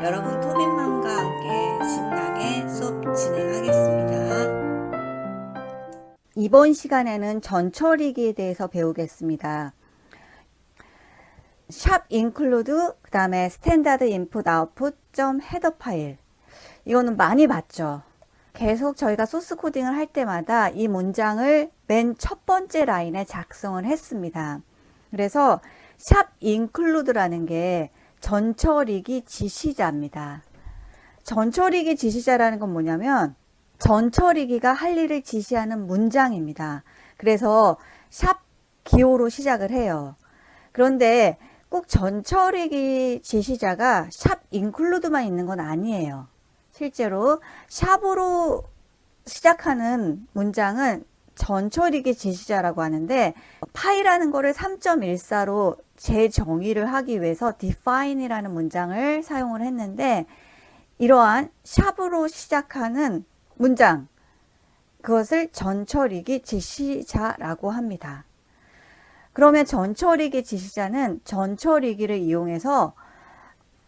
여러분 토빈맘과 함께 신나게 수업 진행하겠습니다. 이번 시간에는 전처리기에 대해서 배우겠습니다. 샵 include 그 다음에 스탠다드 인풋 아웃풋 점 헤더 파일, 이거는 많이 봤죠. 계속 저희가 소스 코딩을 할 때마다 이 문장을 맨 첫 번째 라인에 작성을 했습니다. 그래서 샵 include라는 게 전처리기 지시자입니다. 전처리기 지시자라는 건 뭐냐면 전처리기가 할 일을 지시하는 문장입니다. 그래서 샵 기호로 시작을 해요. 그런데 꼭 전처리기 지시자가 샵 include만 있는 건 아니에요. 실제로 샵으로 시작하는 문장은 전처리기 지시자라고 하는데, 파이라는 거를 3.14로 재정의를 하기 위해서 define이라는 문장을 사용을 했는데, 이러한 샵으로 시작하는 문장, 그것을 전처리기 지시자라고 합니다. 그러면 전처리기 지시자는 전처리기를 이용해서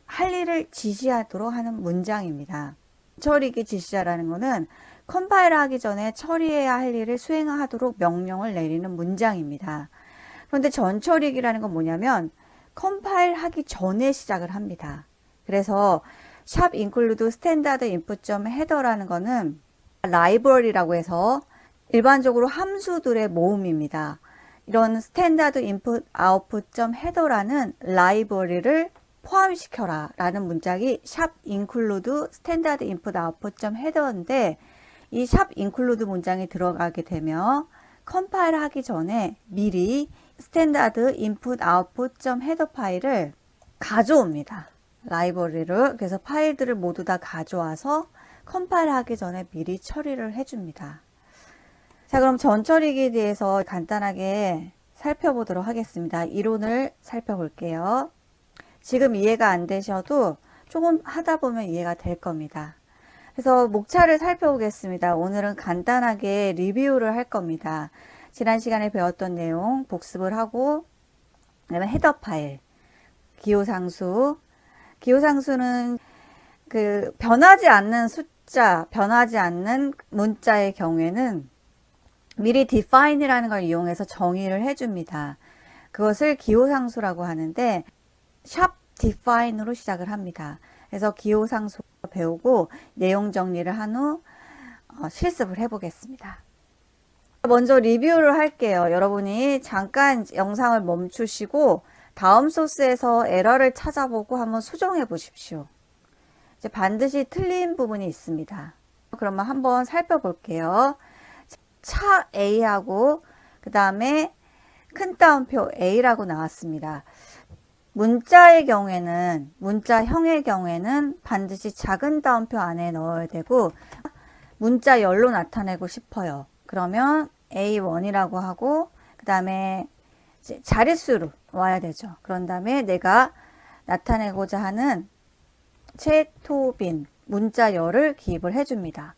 할 일을 지시하도록 하는 문장입니다. 전처리기 지시자라는 것은 컴파일 하기 전에 처리해야 할 일을 수행하도록 명령을 내리는 문장입니다. 그런데 전처리기라는 건 뭐냐면 컴파일 하기 전에 시작을 합니다. 그래서 샵 include 스탠다드 인풋 점 헤더라는 거는 라이브러리라고 해서 일반적으로 함수들의 모음입니다. 이런 스탠다드 인풋 아웃풋 점 헤더라는 라이브러리를 포함시켜라 라는 문장이 샵 include 스탠다드 인풋 아웃풋 점 헤더인데, 이 샵 include 문장이 들어가게 되면 컴파일 하기 전에 미리 스탠다드 인풋 아웃풋 점 헤더 파일을 가져옵니다. 라이브러리를. 그래서 파일들을 모두 다 가져와서 컴파일 하기 전에 미리 처리를 해줍니다. 자, 그럼 전처리기에 대해서 간단하게 살펴보도록 하겠습니다. 이론을 살펴볼게요. 지금 이해가 안 되셔도 조금 하다 보면 이해가 될 겁니다. 그래서 목차를 살펴보겠습니다. 오늘은 간단하게 리뷰를 할 겁니다. 지난 시간에 배웠던 내용 복습을 하고, 그다음에 헤더 파일, 기호상수. 기호상수는 그 변하지 않는 숫자, 변하지 않는 문자의 경우에는 미리 define이라는 걸 이용해서 정의를 해줍니다. 그것을 기호상수라고 하는데, 샵 define으로 시작을 합니다. 그래서 기호상수 배우고 내용 정리를 한 후 실습을 해보겠습니다. 먼저 리뷰를 할게요. 여러분이 잠깐 영상을 멈추시고 다음 소스에서 에러를 찾아보고 한번 수정해 보십시오. 이제 반드시 틀린 부분이 있습니다. 그러면 한번 살펴볼게요. 차 A하고 그 다음에 큰 따옴표 A라고 나왔습니다. 문자의 경우에는, 문자형의 경우에는 반드시 작은 따옴표 안에 넣어야 되고, 문자열로 나타내고 싶어요. 그러면 A1이라고 하고, 그 다음에 자릿수로 와야 되죠. 그런 다음에 내가 나타내고자 하는 채토빈, 문자열을 기입을 해줍니다.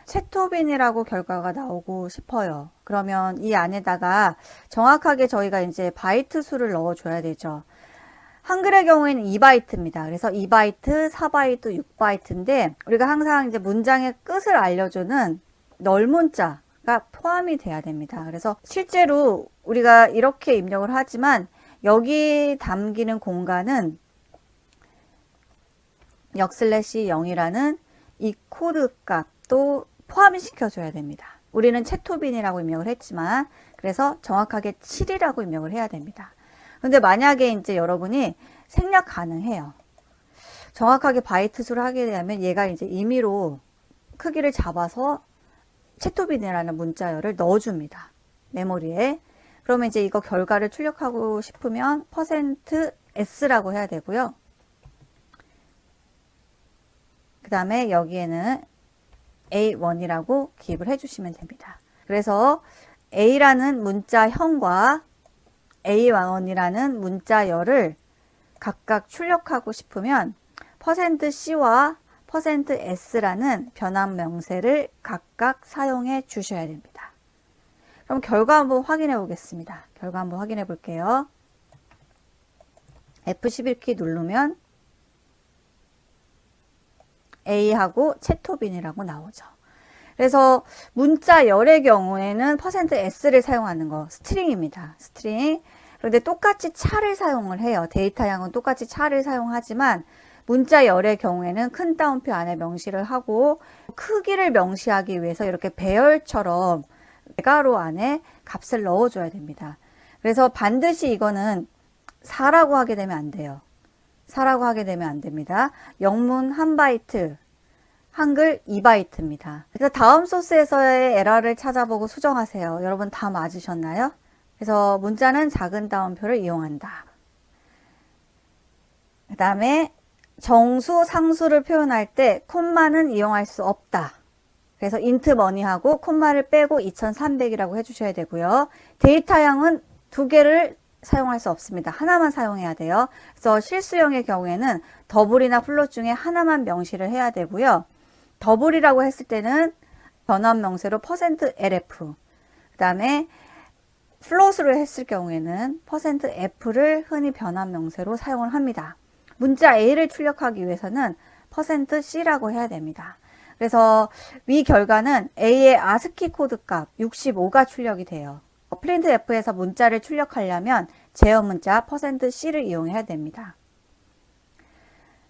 채토빈이라고 결과가 나오고 싶어요. 그러면 이 안에다가 정확하게 저희가 이제 바이트 수를 넣어줘야 되죠. 한글의 경우에는 2바이트입니다. 그래서 2바이트, 4바이트, 6바이트인데 우리가 항상 이제 문장의 끝을 알려주는 널문자가 포함이 돼야 됩니다. 그래서 실제로 우리가 이렇게 입력을 하지만 여기 담기는 공간은 역/0이라는 이 코드 값도 포함시켜줘야 됩니다. 우리는 채토빈이라고 입력을 했지만 그래서 정확하게 7이라고 입력을 해야 됩니다. 근데 만약에 이제 여러분이 생략 가능해요. 정확하게 바이트 수를 하게 되면 얘가 이제 임의로 크기를 잡아서 채토빈이라는 문자열을 넣어줍니다. 메모리에. 그러면 이제 이거 결과를 출력하고 싶으면 %s라고 해야 되고요. 그 다음에 여기에는 A1이라고 기입을 해주시면 됩니다. 그래서 A라는 문자형과 A1이라는 문자열을 각각 출력하고 싶으면 %c와 %s라는 변환 명세를 각각 사용해 주셔야 됩니다. 그럼 결과 한번 확인해 보겠습니다. 결과 한번 확인해 볼게요. F11키 누르면 A하고 채토빈이라고 나오죠. 그래서 문자열의 경우에는 %s를 사용하는 거 스트링입니다. 스트링. 그런데 똑같이 차를 사용을 해요. 데이터양은 똑같이 차를 사용하지만 문자열의 경우에는 큰 따옴표 안에 명시를 하고 크기를 명시하기 위해서 이렇게 배열처럼 가로 안에 값을 넣어줘야 됩니다. 그래서 반드시 이거는 4라고 하게 되면 안 돼요. 4라고 하게 되면 안 됩니다. 영문 1바이트, 한글 2바이트입니다. 그래서 다음 소스에서의 에러를 찾아보고 수정하세요. 여러분 다 맞으셨나요? 그래서 문자는 작은 따옴표를 이용한다. 그 다음에 정수, 상수를 표현할 때 콤마는 이용할 수 없다. 그래서 int money하고 콤마를 빼고 2300이라고 해주셔야 되고요. 데이터양은 두 개를 사용할 수 없습니다. 하나만 사용해야 돼요. 그래서 실수형의 경우에는 더블이나 플롯 중에 하나만 명시를 해야 되고요. 더블이라고 했을 때는 변환 명세로 %lf, 그 다음에 플롯으로 했을 경우에는 %f를 흔히 변환 명세로 사용을 합니다. 문자 A를 출력하기 위해서는 %c라고 해야 됩니다. 그래서 위 결과는 A의 아스키 코드 값 65가 출력이 돼요. 프린트 F에서 문자를 출력하려면 제어 문자 %c를 이용해야 됩니다.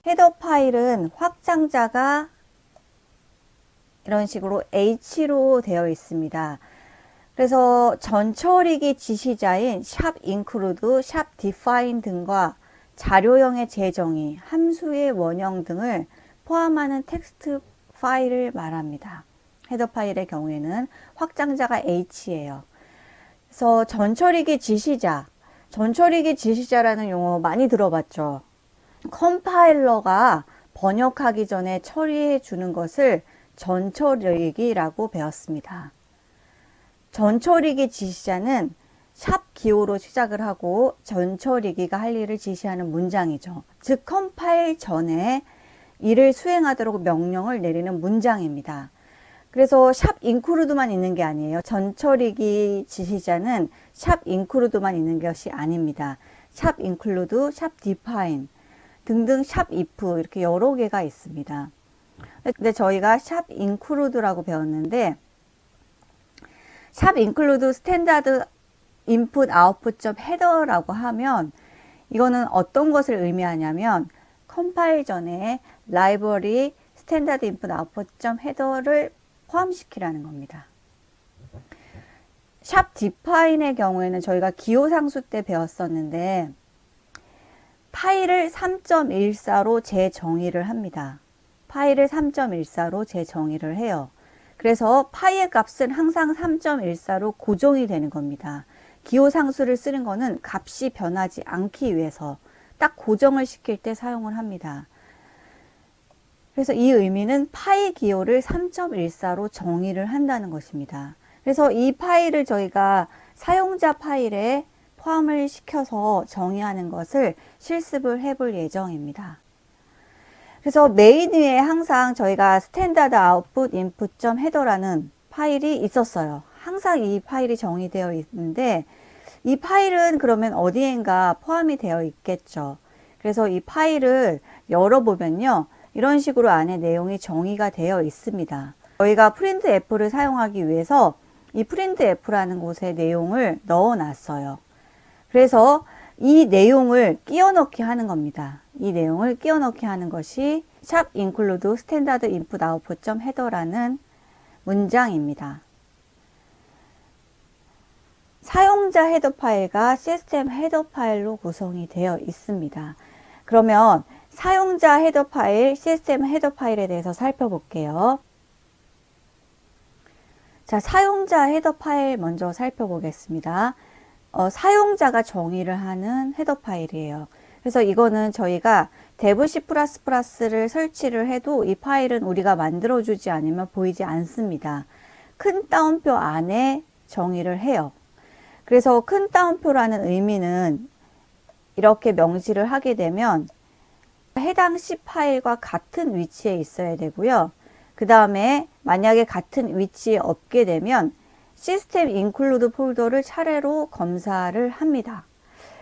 헤더 파일은 확장자가 이런 식으로 H로 되어 있습니다. 그래서 전처리기 지시자인 샵 include, 샵 define 등과 자료형의 재정의, 함수의 원형 등을 포함하는 텍스트 파일을 말합니다. 헤더 파일의 경우에는 확장자가 H예요. 그래서 전처리기 지시자라는 용어 많이 들어봤죠. 컴파일러가 번역하기 전에 처리해 주는 것을 전처리기라고 배웠습니다. 전처리기 지시자는 샵 기호로 시작을 하고 전처리기가 할 일을 지시하는 문장이죠. 즉 컴파일 전에 이를 수행하도록 명령을 내리는 문장입니다. 그래서 샵 include만 있는 게 아니에요. 전처리기 지시자는 샵 include만 있는 것이 아닙니다. 샵 include, 샵 define 등등 샵 if 이렇게 여러 개가 있습니다. 근데 저희가 샵 include라고 배웠는데 샵 include 스탠다드 input output header라고 하면 이거는 어떤 것을 의미하냐면 컴파일 전에 라이브러리 스탠다드 input output header를 포함시키라는 겁니다. 샵 define의 경우에는 저희가 기호상수 때 배웠었는데 파일을 3.14로 재정의를 합니다. 파일을 3.14로 재정의를 해요. 그래서 파이의 값은 항상 3.14로 고정이 되는 겁니다. 기호상수를 쓰는 거는 값이 변하지 않기 위해서 딱 고정을 시킬 때 사용을 합니다. 그래서 이 의미는 파이 기호를 3.14로 정의를 한다는 것입니다. 그래서 이 파일을 저희가 사용자 파일에 포함을 시켜서 정의하는 것을 실습을 해볼 예정입니다. 그래서 메인 위에 항상 저희가 스탠다드 아웃풋 input.header라는 파일이 있었어요. 항상 이 파일이 정의되어 있는데 이 파일은 그러면 어디엔가 포함이 되어 있겠죠. 그래서 이 파일을 열어보면요. 이런 식으로 안에 내용이 정의가 되어 있습니다. 저희가 printf를 사용하기 위해서 이 printf라는 곳에 내용을 넣어 놨어요. 그래서 이 내용을 끼워 넣기 하는 겁니다. 이 내용을 끼워 넣기 하는 것이 샵 include 스탠다드 인풋 아웃풋 헤더라는 문장입니다. 사용자 헤더 파일과 시스템 헤더 파일로 구성이 되어 있습니다. 그러면 사용자 헤더 파일, 시스템 헤더 파일에 대해서 살펴볼게요. 자, 사용자 헤더 파일 먼저 살펴보겠습니다. 사용자가 정의를 하는 헤더 파일이에요. 그래서 이거는 저희가 dev C++를 설치를 해도 이 파일은 우리가 만들어주지 않으면 보이지 않습니다. 큰 따옴표 안에 정의를 해요. 그래서 큰 따옴표라는 의미는 이렇게 명시를 하게 되면 해당 C 파일과 같은 위치에 있어야 되고요. 그 다음에 만약에 같은 위치에 없게 되면 시스템 include 폴더를 차례로 검사를 합니다.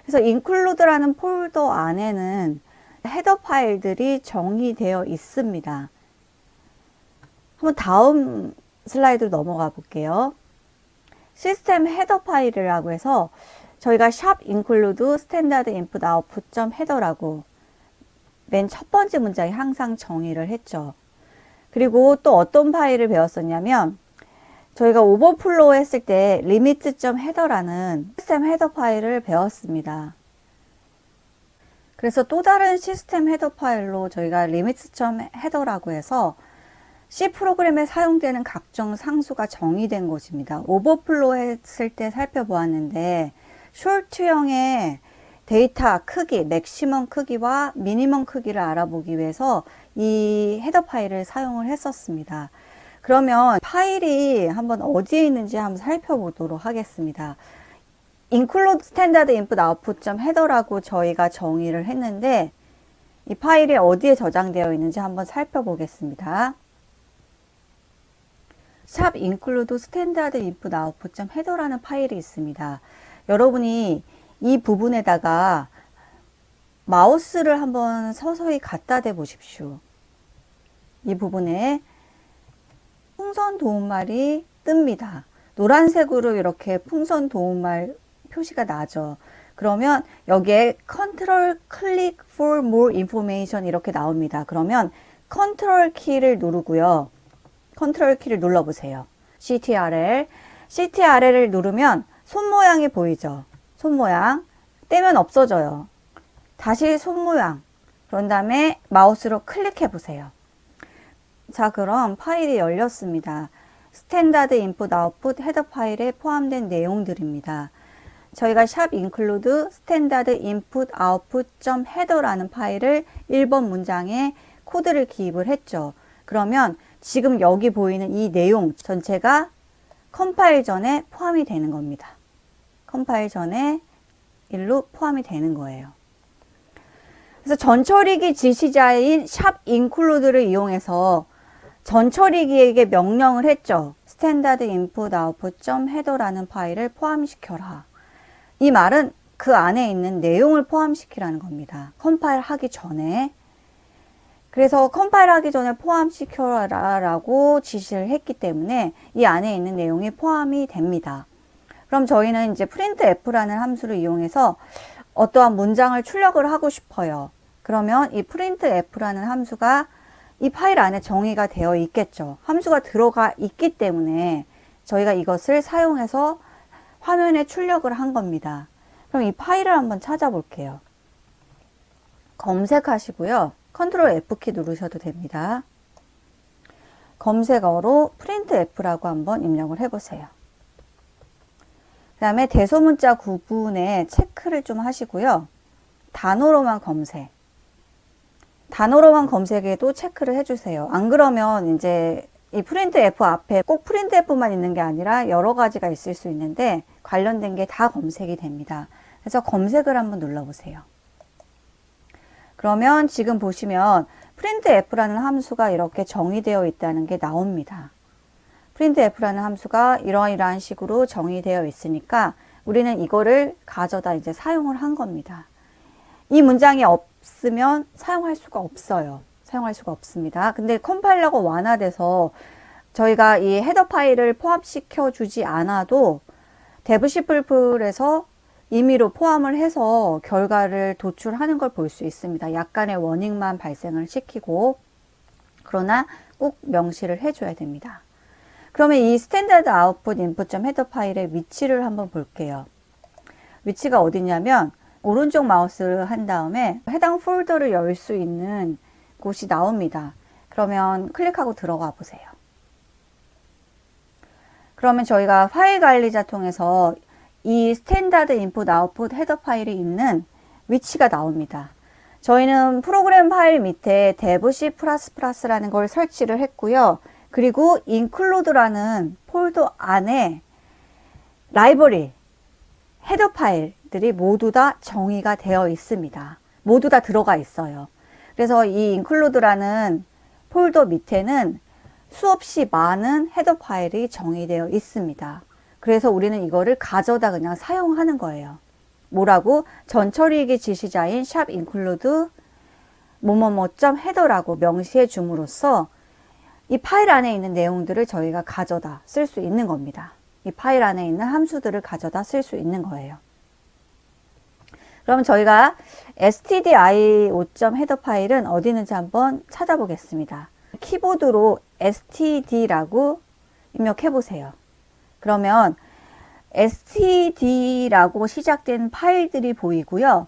그래서 include라는 폴더 안에는 헤더 파일들이 정의되어 있습니다. 한번 다음 슬라이드로 넘어가 볼게요. 시스템 헤더 파일이라고 해서 저희가 샵 include standard input output.header라고 맨 첫 번째 문장에 항상 정의를 했죠. 그리고 또 어떤 파일을 배웠었냐면 저희가 오버플로우 했을 때 limit.header라는 시스템 헤더 파일을 배웠습니다. 그래서 또 다른 시스템 헤더 파일로 저희가 limits.header라고 해서 C 프로그램에 사용되는 각종 상수가 정의된 것입니다. 오버플로우 했을 때 살펴보았는데 숄트형의 데이터 크기, 맥시멈 크기와 미니멈 크기를 알아보기 위해서 이 헤더 파일을 사용을 했었습니다. 그러면 파일이 한번 어디에 있는지 한번 살펴보도록 하겠습니다. include standard input output.header라고 저희가 정의를 했는데 이 파일이 어디에 저장되어 있는지 한번 살펴보겠습니다. 샵 include standard input output.header라는 파일이 있습니다. 여러분이 이 부분에다가 마우스를 한번 서서히 갖다 대 보십시오. 이 부분에 풍선 도움말이 뜹니다. 노란색으로 이렇게 풍선 도움말 표시가 나죠. 그러면 여기에 컨트롤 클릭 for more information 이렇게 나옵니다. 그러면 컨트롤 키를 누르고요. 컨트롤 키를 눌러보세요. CTRL을 누르면 손 모양이 보이죠. 손 모양 떼면 없어져요. 다시 손 모양 그런 다음에 마우스로 클릭해 보세요. 자, 그럼 파일이 열렸습니다. 스탠다드 인풋 아웃풋 헤더 파일에 포함된 내용들입니다. 저희가 샵 include 스탠다드 인풋 아웃풋.header라는 파일을 1번 문장에 코드를 기입을 했죠. 그러면 지금 여기 보이는 이 내용 전체가 컴파일 전에 포함이 되는 겁니다. 컴파일 전에 일로 포함이 되는 거예요. 그래서 전처리기 지시자인 샵 include를 이용해서 전처리기에게 명령을 했죠. 스탠다드 인풋 아웃풋.header라는 파일을 포함시켜라. 이 말은 그 안에 있는 내용을 포함시키라는 겁니다. 컴파일 하기 전에. 그래서 컴파일 하기 전에 포함시켜라 라고 지시를 했기 때문에 이 안에 있는 내용이 포함이 됩니다. 그럼 저희는 이제 printf라는 함수를 이용해서 어떠한 문장을 출력을 하고 싶어요. 그러면 이 printf라는 함수가 이 파일 안에 정의가 되어 있겠죠. 함수가 들어가 있기 때문에 저희가 이것을 사용해서 화면에 출력을 한 겁니다. 그럼 이 파일을 한번 찾아볼게요. 검색하시고요. 컨트롤 F키 누르셔도 됩니다. 검색어로 printf라고 한번 입력을 해보세요. 그 다음에 대소문자 구분에 체크를 좀 하시고요. 단어로만 검색. 단어로만 검색에도 체크를 해주세요. 안 그러면 이제 이 printf 앞에 꼭 printf만 있는 게 아니라 여러 가지가 있을 수 있는데 관련된 게 다 검색이 됩니다. 그래서 검색을 한번 눌러보세요. 그러면 지금 보시면 printf라는 함수가 이렇게 정의되어 있다는 게 나옵니다. printf라는 함수가 이러이러한 식으로 정의되어 있으니까 우리는 이거를 가져다 이제 사용을 한 겁니다. 이 문장이 없으면 사용할 수가 없어요. 사용할 수가 없습니다. 근데 컴파일러가 완화돼서 저희가 이 헤더 파일을 포함시켜 주지 않아도 데브시플플에서 임의로 포함을 해서 결과를 도출하는 걸 볼 수 있습니다. 약간의 워닝만 발생을 시키고 그러나 꼭 명시를 해줘야 됩니다. 그러면 이 스탠다드 아웃풋 인풋.헤더 파일의 위치를 한번 볼게요. 위치가 어디냐면 오른쪽 마우스를 한 다음에 해당 폴더를 열 수 있는 곳이 나옵니다. 그러면 클릭하고 들어가 보세요. 그러면 저희가 파일 관리자 통해서 이 스탠다드 인풋 아웃풋 헤더 파일이 있는 위치가 나옵니다. 저희는 프로그램 파일 밑에 devC++라는 걸 설치를 했고요. 그리고 include라는 폴더 안에 라이브러리, 헤더 파일들이 모두 다 정의가 되어 있습니다. 모두 다 들어가 있어요. 그래서 이 include라는 폴더 밑에는 수없이 많은 헤더 파일이 정의되어 있습니다. 그래서 우리는 이거를 가져다 그냥 사용하는 거예요. 뭐라고? 전처리기 지시자인 샵 include 뭐뭐뭐.header라고 명시해 줌으로써 이 파일 안에 있는 내용들을 저희가 가져다 쓸 수 있는 겁니다. 이 파일 안에 있는 함수들을 가져다 쓸 수 있는 거예요. 그럼 저희가 stdio 5점 헤더 파일은 어디 있는지 한번 찾아보겠습니다. 키보드로 std라고 입력해 보세요. 그러면 std라고 시작된 파일들이 보이고요.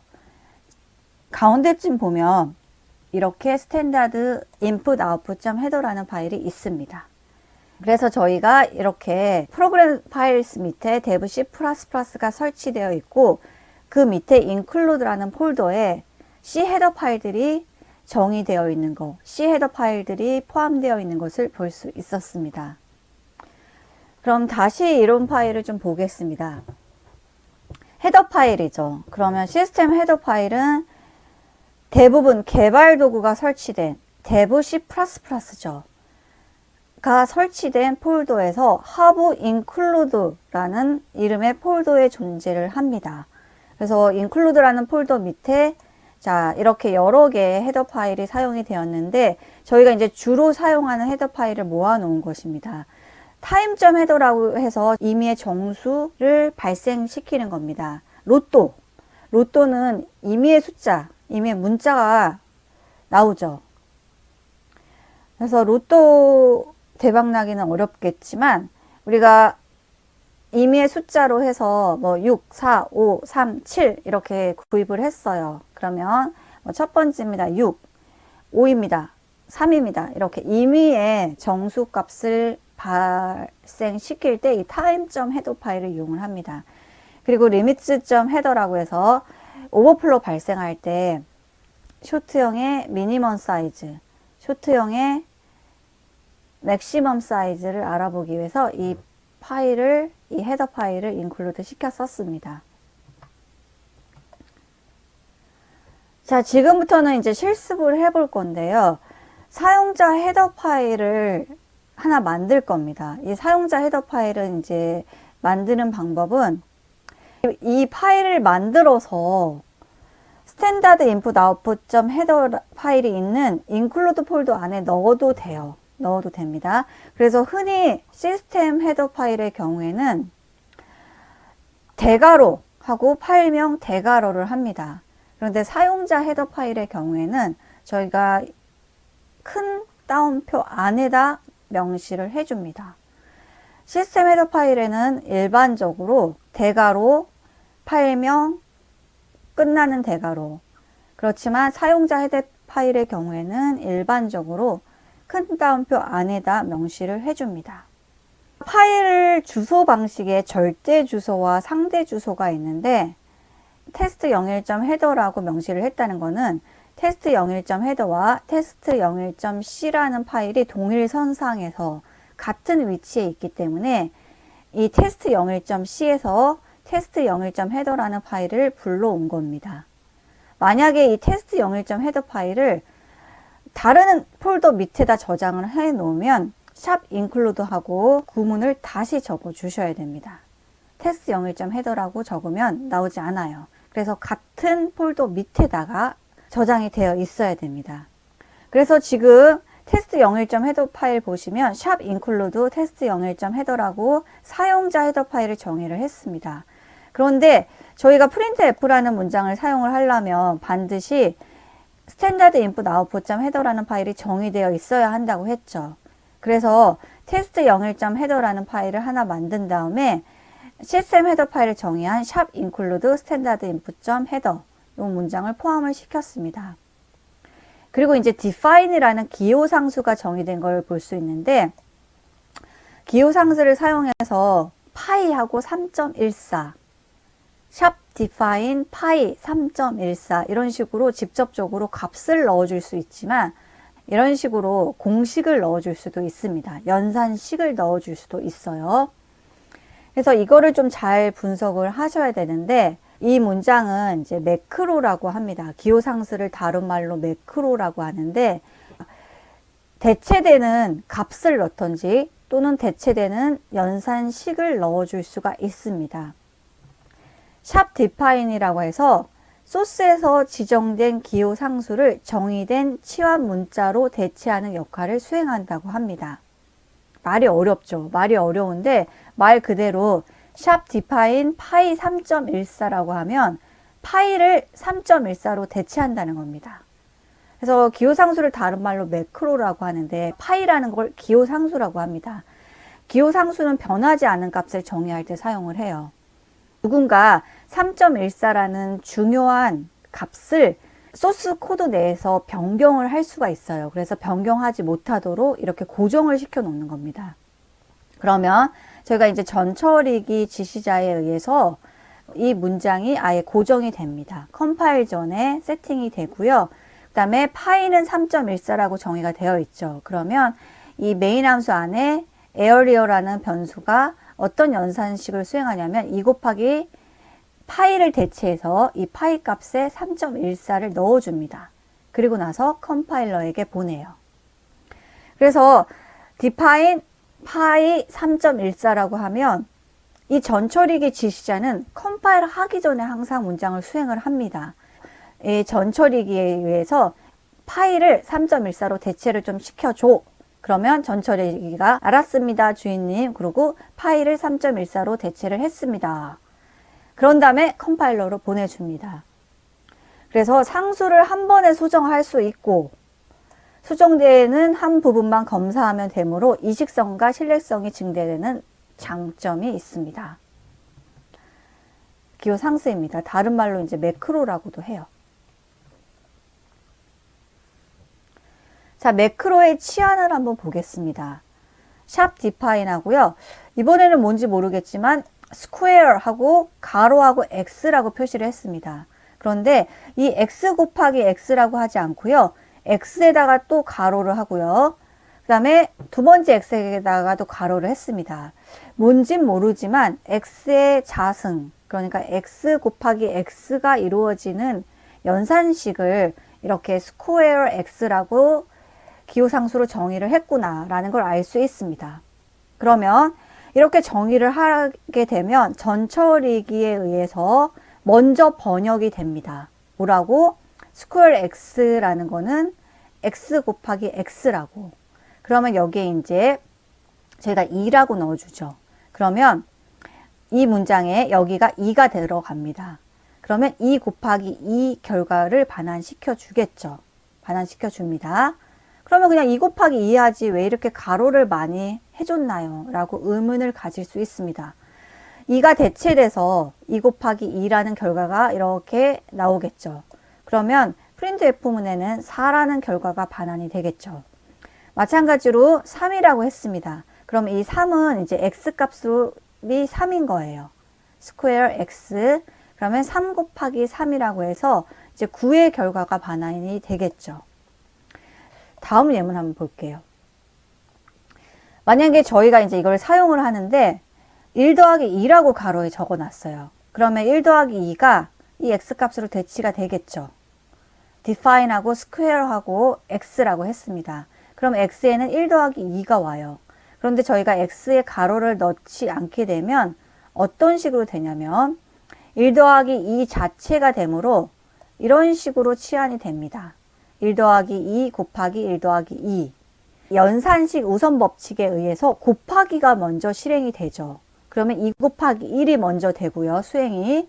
가운데쯤 보면 이렇게 스탠다드 input output.header라는 파일이 있습니다. 그래서 저희가 이렇게 프로그램 파일스 밑에 dev C++가 설치되어 있고 그 밑에 include라는 폴더에 C 헤더 파일들이 정의되어 있는 것, C 헤더 파일들이 포함되어 있는 것을 볼 수 있었습니다. 그럼 다시 이런 파일을 좀 보겠습니다. 헤더 파일이죠. 그러면 시스템 헤더 파일은 대부분 개발 도구가 설치된 dev C++죠. 가 설치된 폴더에서 hub include라는 이름의 폴더의 존재를 합니다. 그래서 include라는 폴더 밑에 자 이렇게 여러 개의 헤더 파일이 사용이 되었는데 저희가 이제 주로 사용하는 헤더 파일을 모아 놓은 것입니다. time.header라고 해서 임의의 정수를 발생시키는 겁니다. 로또는 임의의 숫자, 임의의 문자가 나오죠. 그래서 로또 대박나기는 어렵겠지만 우리가 임의의 숫자로 해서 뭐 6, 4, 5, 3, 7 이렇게 구입을 했어요. 그러면 첫 번째입니다. 6, 5입니다. 3입니다. 이렇게 임의의 정수 값을 발생시킬 때 이 time.header 파일을 이용을 합니다. 그리고 limits.header라고 해서 오버플로 발생할 때 쇼트형의 미니멈 사이즈, 쇼트형의 맥시멈 사이즈를 알아보기 위해서 이 헤더 파일을 인클루드 시켜 썼습니다. 자, 지금부터는 이제 실습을 해볼 건데요. 사용자 헤더 파일을 하나 만들 겁니다. 이 사용자 헤더 파일은 이제 만드는 방법은 이 파일을 만들어서 스탠다드 인풋 아웃풋 헤더 파일이 있는 include 폴더 안에 넣어도 돼요. 넣어도 됩니다. 그래서 흔히 시스템 헤더 파일의 경우에는 대괄호 하고 파일명 대괄호를 합니다. 그런데 사용자 헤더 파일의 경우에는 저희가 큰 따옴표 안에다 명시를 해줍니다. 시스템 헤더 파일에는 일반적으로 대괄호, 파일명, 끝나는 대괄호. 그렇지만 사용자 헤더 파일의 경우에는 일반적으로 큰 따옴표 안에다 명시를 해줍니다. 파일 주소 방식에 절대 주소와 상대 주소가 있는데 테스트 01.header라고 명시를 했다는 것은 테스트 01.header와 테스트 01.c라는 파일이 동일선상에서 같은 위치에 있기 때문에 이 테스트 01.c에서 테스트 01.header라는 파일을 불러온 겁니다. 만약에 이 테스트 01.header 파일을 다른 폴더 밑에다 저장을 해 놓으면 샵 include 하고 구문을 다시 적어 주셔야 됩니다. 테스트 01.header라고 적으면 나오지 않아요. 그래서 같은 폴더 밑에다가 저장이 되어 있어야 됩니다. 그래서 지금 테스트 01.header 파일 보시면 샵 include 테스트 01.header라고 사용자 헤더 파일을 정의를 했습니다. 그런데 저희가 printf라는 문장을 사용을 하려면 반드시 스탠다드 인풋 아웃풋 헤더라는 파일이 정의되어 있어야 한다고 했죠. 그래서 테스트 01.header라는 파일을 하나 만든 다음에 시스템 헤더 파일을 정의한 샵 include 스탠다드 인풋 헤더 이 문장을 포함을 시켰습니다. 그리고 이제 define이라는 기호상수가 정의된 걸 볼 수 있는데 기호상수를 사용해서 파이하고 3.14 샵 define 파이 3.14 이런 식으로 직접적으로 값을 넣어줄 수 있지만 이런 식으로 공식을 넣어줄 수도 있습니다. 연산식을 넣어줄 수도 있어요. 그래서 이거를 좀 잘 분석을 하셔야 되는데 이 문장은 이제 매크로라고 합니다. 기호상수를 다른 말로 매크로라고 하는데 대체되는 값을 넣던지 또는 대체되는 연산식을 넣어줄 수가 있습니다. 샵 define이라고 해서 소스에서 지정된 기호 상수를 정의된 치환 문자로 대체하는 역할을 수행한다고 합니다. 말이 어렵죠. 말이 어려운데 말 그대로 샵 디파인 파이 3.14라고 하면 파이를 3.14로 대체한다는 겁니다. 그래서 기호상수를 다른 말로 매크로라고 하는데 파이라는 걸 기호상수라고 합니다. 기호상수는 변하지 않은 값을 정의할 때 사용을 해요. 누군가 3.14라는 중요한 값을 소스 코드 내에서 변경을 할 수가 있어요. 그래서 변경하지 못하도록 이렇게 고정을 시켜 놓는 겁니다. 그러면 저희가 이제 전처리기 지시자에 의해서 이 문장이 아예 고정이 됩니다. 컴파일 전에 세팅이 되고요. 그 다음에 파이는 3.14라고 정의가 되어 있죠. 그러면 이 메인 함수 안에 에어리어라는 변수가 어떤 연산식을 수행하냐면 2 곱하기 파이를 대체해서 이 파이 값에 3.14를 넣어줍니다. 그리고 나서 컴파일러에게 보내요. 그래서 define 파이 3.14라고 하면 이 전처리기 지시자는 컴파일 하기 전에 항상 문장을 수행을 합니다. 이 전처리기에 의해서 파이를 3.14로 대체를 좀 시켜줘. 그러면 전처리기가 알았습니다 주인님. 그리고 파이를 3.14로 대체를 했습니다. 그런 다음에 컴파일러로 보내줍니다. 그래서 상수를 한 번에 수정할 수 있고 수정되는 한 부분만 검사하면 되므로 이식성과 신뢰성이 증대되는 장점이 있습니다. 기호 상수입니다. 다른 말로 이제 매크로라고도 해요. 자, 매크로의 치안을 한번 보겠습니다. 샵 디파인 하고요. 이번에는 뭔지 모르겠지만 스퀘어하고 가로하고 x라고 표시를 했습니다. 그런데 이 x 곱하기 x라고 하지 않고요. x에다가 또 가로를 하고요. 그 다음에 두 번째 x에다가도 가로를 했습니다. 뭔진 모르지만 x의 자승, 그러니까 x 곱하기 x가 이루어지는 연산식을 이렇게 스퀘어 x라고 기호상수로 정의를 했구나 라는 걸 알 수 있습니다. 그러면 이렇게 정의를 하게 되면 전처리기에 의해서 먼저 번역이 됩니다. 뭐라고? 스퀘어 x라는 거는 x 곱하기 x라고. 그러면 여기에 이제 저희가 2라고 넣어주죠. 그러면 이 문장에 여기가 2가 들어갑니다. 그러면 2 곱하기 2 결과를 반환시켜 주겠죠. 반환시켜 줍니다. 그러면 그냥 2 곱하기 2 하지 왜 이렇게 가로를 많이 해줬나요? 라고 의문을 가질 수 있습니다. 2가 대체돼서 2 곱하기 2라는 결과가 이렇게 나오겠죠. 그러면 프린트F 문에는 4라는 결과가 반환이 되겠죠. 마찬가지로 3이라고 했습니다. 그럼 이 3은 이제 x 값이 3인 거예요. 스퀘어 x. 그러면 3 곱하기 3이라고 해서 이제 9의 결과가 반환이 되겠죠. 다음 예문 한번 볼게요. 만약에 저희가 이제 이걸 사용을 하는데 1 더하기 2라고 가로에 적어 놨어요. 그러면 1 더하기 2가 이 x 값으로 대치가 되겠죠. define하고 square하고 x라고 했습니다. 그럼 x에는 1 더하기 2가 와요. 그런데 저희가 x에 가로를 넣지 않게 되면 어떤 식으로 되냐면 1 더하기 2 자체가 되므로 이런 식으로 치환이 됩니다. 1 더하기 2 곱하기 1 더하기 2. 연산식 우선 법칙에 의해서 곱하기가 먼저 실행이 되죠. 그러면 2 곱하기 1이 먼저 되고요. 수행이.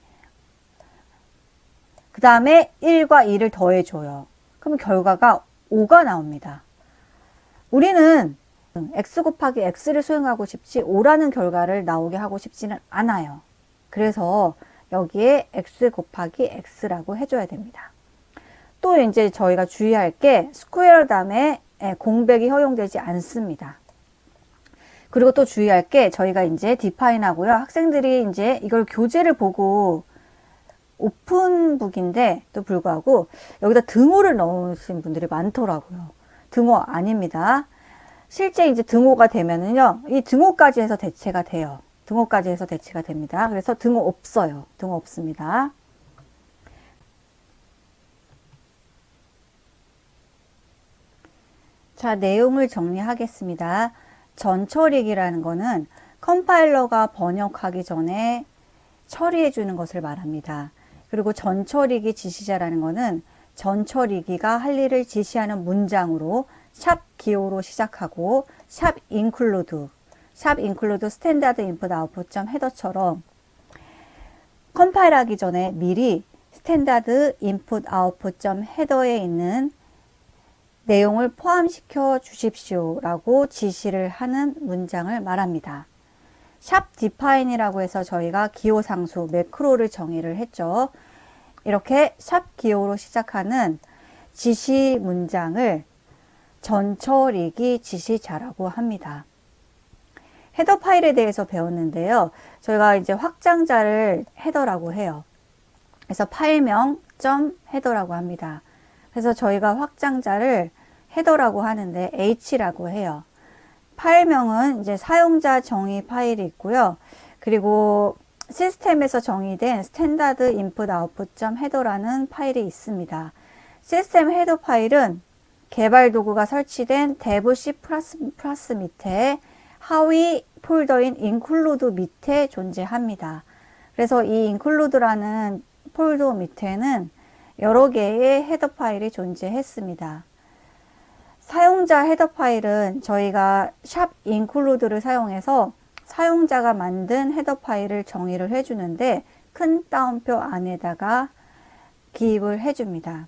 그 다음에 1과 2를 더해줘요. 그럼 결과가 5가 나옵니다. 우리는 x 곱하기 x를 수행하고 싶지 5라는 결과를 나오게 하고 싶지는 않아요. 그래서 여기에 x 곱하기 x라고 해줘야 됩니다. 또 이제 저희가 주의할 게 스퀘어 다음에 공백이 허용되지 않습니다. 그리고 또 주의할 게 저희가 이제 디파인 하고요. 학생들이 이제 이걸 교재를 보고 오픈북인데 또 불구하고 여기다 등호를 넣으신 분들이 많더라고요. 등호 아닙니다. 실제 이제 등호가 되면은요, 이 등호까지 해서 대체가 돼요. 등호까지 해서 대체가 됩니다. 그래서 등호 없어요. 등호 없습니다. 자, 내용을 정리하겠습니다. 전처리기라는 거는 컴파일러가 번역하기 전에 처리해 주는 것을 말합니다. 그리고 전처리기 지시자라는 거는 전처리기가 할 일을 지시하는 문장으로 샵 기호로 시작하고 샵 include 스탠다드 인풋 아웃풋 점 헤더처럼 컴파일 하기 전에 미리 스탠다드 인풋 아웃풋 점 헤더에 있는 내용을 포함시켜 주십시오 라고 지시를 하는 문장을 말합니다. 샵 디파인이라고 해서 저희가 기호 상수 매크로를 정의를 했죠. 이렇게 샵 기호로 시작하는 지시 문장을 전처리기 지시자라고 합니다. 헤더 파일에 대해서 배웠는데요. 저희가 이제 확장자를 헤더라고 해요. 그래서 파일명 .헤더라고 합니다. 그래서 저희가 확장자를 헤더라고 하는데 H라고 해요. 파일명은 이제 사용자 정의 파일이 있고요. 그리고 시스템에서 정의된 스탠다드 인풋 아웃풋 헤더라는 파일이 있습니다. 시스템 헤더 파일은 개발 도구가 설치된 dev C++ 밑에 하위 폴더인 include 밑에 존재합니다. 그래서 이 include라는 폴더 밑에는 여러 개의 헤더 파일이 존재했습니다. 사용자 헤더 파일은 저희가 샵 include를 사용해서 사용자가 만든 헤더 파일을 정의를 해주는데 큰 따옴표 안에다가 기입을 해줍니다.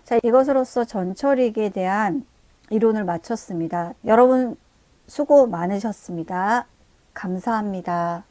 자, 이것으로써 전처리기에 대한 이론을 마쳤습니다. 여러분 수고 많으셨습니다. 감사합니다.